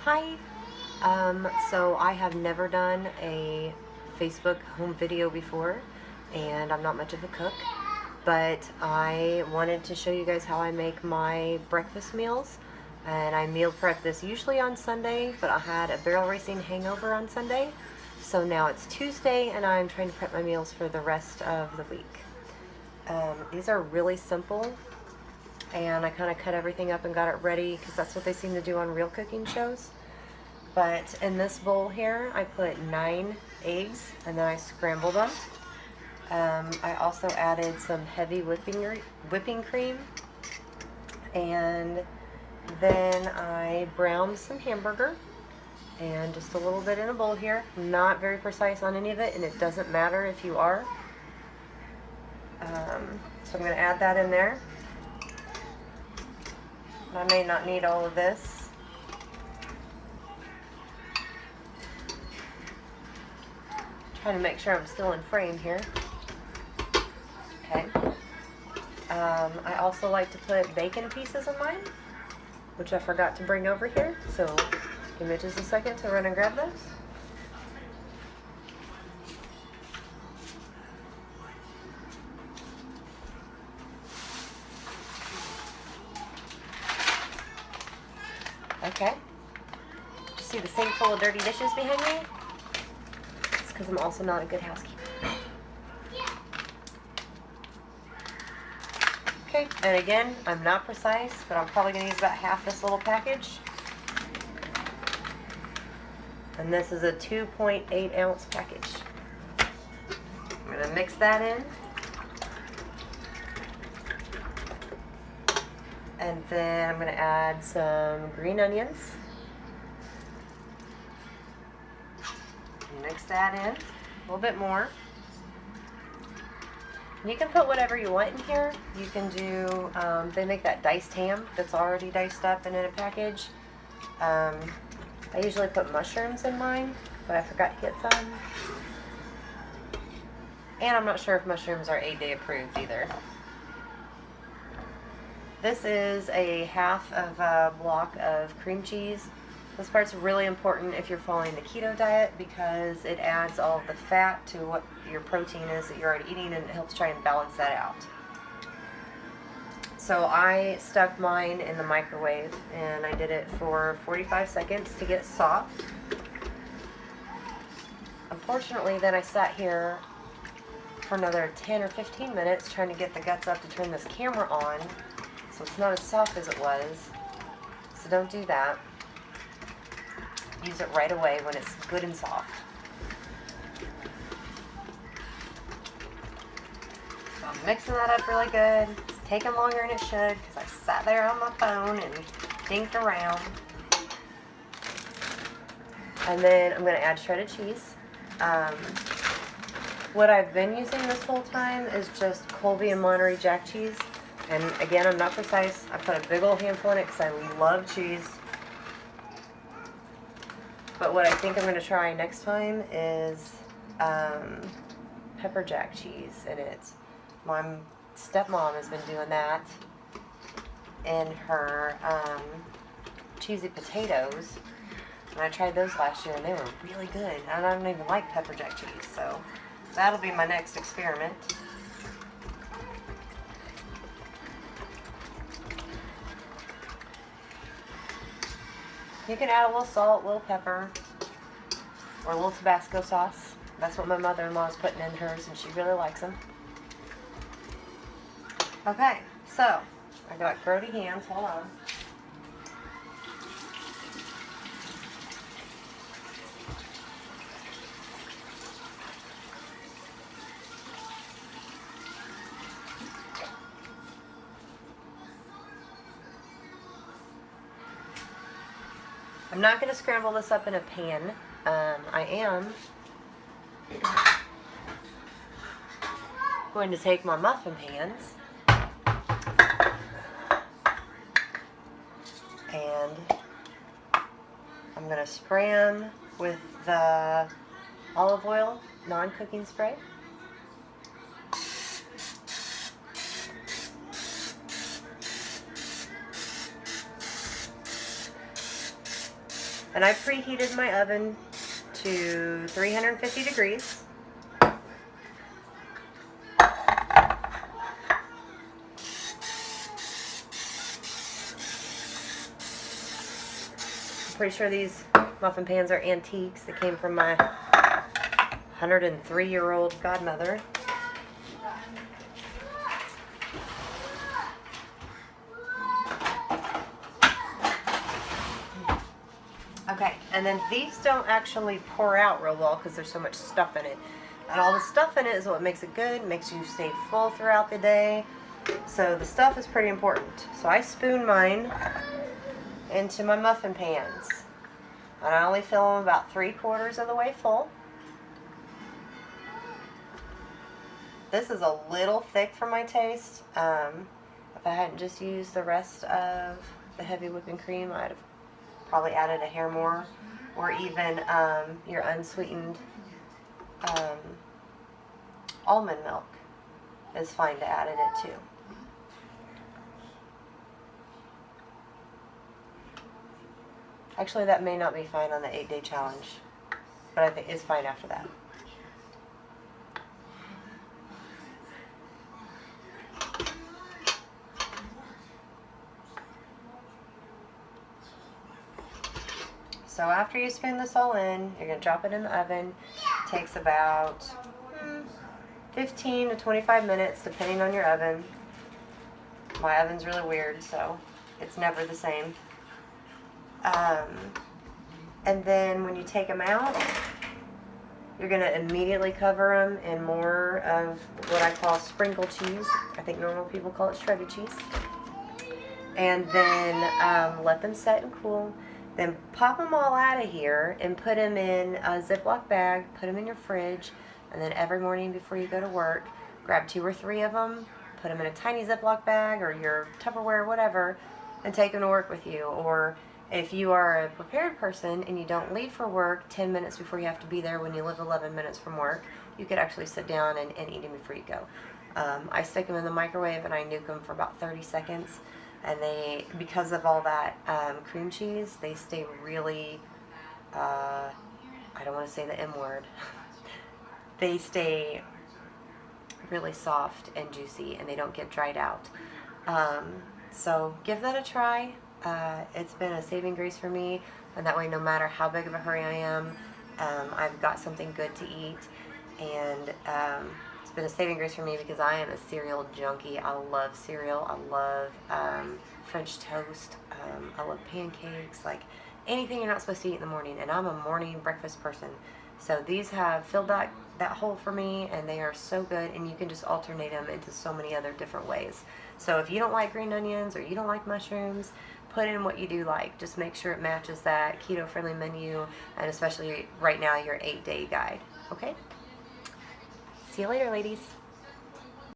Hi. So I have never done a Facebook home video before, and I'm not much of a cook, but I wanted to show you guys how I make my breakfast meals. And I meal prep this usually on Sunday, but I had a barrel racing hangover on Sunday. So now it's Tuesday, and I'm trying to prep my meals for the rest of the week. These are really simple, and I kind of cut everything up and got it ready because that's what they seem to do on real cooking shows. But in this bowl here, I put 9 eggs and then I scrambled them. I also added some heavy whipping cream, and then I browned some hamburger, and just a little bit in a bowl here. Not very precise on any of it, and it doesn't matter if you are. So I'm going to add that in there. I may not need all of this. Trying to make sure I'm still in frame here. Okay. I also like to put bacon pieces in mine, which I forgot to bring over here. So give me just a second to run and grab those. Okay. You see the sink full of dirty dishes behind me? It's because I'm also not a good housekeeper. Okay, and again, I'm not precise, but I'm probably going to use about half this little package. And this is a 2.8 ounce package. I'm going to mix that in. And then I'm going to add some green onions. Mix that in a little bit more. You can put whatever you want in here. You can do, they make that diced ham that's already diced up and in a package. I usually put mushrooms in mine, but I forgot to get some. And I'm not sure if mushrooms are 8-day approved either. This is a half of a block of cream cheese. This part's really important if you're following the keto diet because it adds all of the fat to what your protein is that you're already eating, and it helps try and balance that out. So I stuck mine in the microwave and I did it for 45 seconds to get soft. Unfortunately, then I sat here for another 10 or 15 minutes trying to get the guts up to turn this camera on, so it's not as soft as it was. So don't do that. Use it right away when it's good and soft. So I'm mixing that up really good. It's taking longer than it should because I sat there on my phone and dinked around. And then I'm going to add shredded cheese. What I've been using this whole time is just Colby and Monterey Jack cheese. And again, I'm not precise. I put a big old handful in it because I love cheese. But what I think I'm going to try next time is pepper jack cheese in it. My stepmom has been doing that in her cheesy potatoes. And I tried those last year and they were really good. And I don't even like pepper jack cheese, so that'll be my next experiment. You can add a little salt, a little pepper, or a little Tabasco sauce. That's what my mother-in-law is putting in hers, and she really likes them. Okay, so I got grody hands. Hold on. I'm not going to scramble this up in a pan. I am going to take my muffin pans and I'm going to spray them with the olive oil non-cooking spray. And I preheated my oven to 350 degrees. I'm pretty sure these muffin pans are antiques. They came from my 103-year-old godmother. Okay, and then these don't actually pour out real well because there's so much stuff in it. And all the stuff in it is what makes it good, makes you stay full throughout the day. So the stuff is pretty important. So I spoon mine into my muffin pans. And I only fill them about 3/4 of the way full. This is a little thick for my taste. If I hadn't just used the rest of the heavy whipping cream, I'd have probably added a hair more, or even your unsweetened almond milk is fine to add in it too. Actually, that may not be fine on the 8-day challenge, but I think it's fine after that. So after you spoon this all in, you're going to drop it in the oven. It takes about 15 to 25 minutes, depending on your oven. My oven's really weird, so it's never the same. And then when you take them out, you're going to immediately cover them in more of what I call sprinkle cheese. I think normal people call it shredded cheese. And then let them set and cool. Then pop them all out of here and put them in a Ziploc bag, put them in your fridge, and then every morning before you go to work, grab 2 or 3 of them, put them in a tiny Ziploc bag or your Tupperware, whatever, and take them to work with you. Or if you are a prepared person and you don't leave for work 10 minutes before you have to be there when you live 11 minutes from work, you could actually sit down and eat them before you go. I stick them in the microwave and I nuke them for about 30 seconds. And they, because of all that cream cheese, they stay really, I don't want to say the M word, they stay really soft and juicy and they don't get dried out. So give that a try. It's been a saving grace for me, and that way no matter how big of a hurry I am, I've got something good to eat. And it's been a saving grace for me because I am a cereal junkie. I love cereal. I love French toast. I love pancakes, like anything you're not supposed to eat in the morning. And I'm a morning breakfast person. So these have filled that hole for me, and they are so good, and you can just alternate them into so many other different ways. So if you don't like green onions or you don't like mushrooms, put in what you do like. Just make sure it matches that keto-friendly menu, and especially right now your 8-day guide. Okay? See you later, ladies.